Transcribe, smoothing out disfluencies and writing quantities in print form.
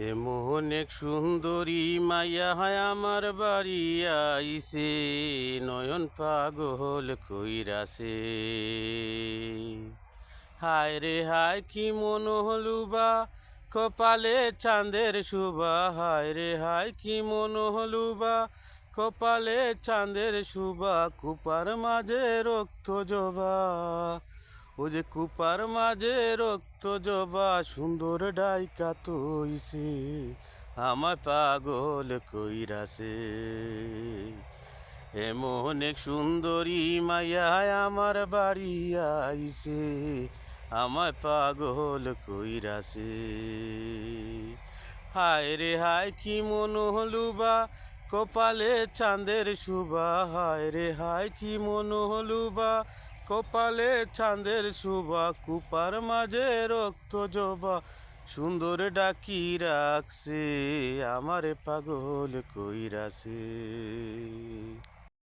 এমন এক সুন্দরী মাইয়া হয় আমার বাড়ি আইসে, নয়ন পাগল কইরাছে। হায় রে হায় কি মন হলুবা, কপালে চাঁদের শোভা। হায় রে হায় কি মন হলুবা, কপালে চাঁদের শোভা। কুপার মাঝে রক্ত জবা, ও যে কুপার মাঝে রক্ত জবা। সুন্দর ডাইকা তৈছে, আমার পাগল কইরাছে। এমন এক সুন্দরী মাইয়া আমার বাড়ি আইছে, আমার পাগল কইরাছে। হায় রে হায় কি মন হলুবা, কপালে চাঁদের শোভা। হায় রে হায় কি মন হলুবা, কপালে চাঁদের শোভা। কুপার মাঝে রক্ত জবা, সুন্দর ডাকি রাখছে, আমারে পাগল কইরাছে।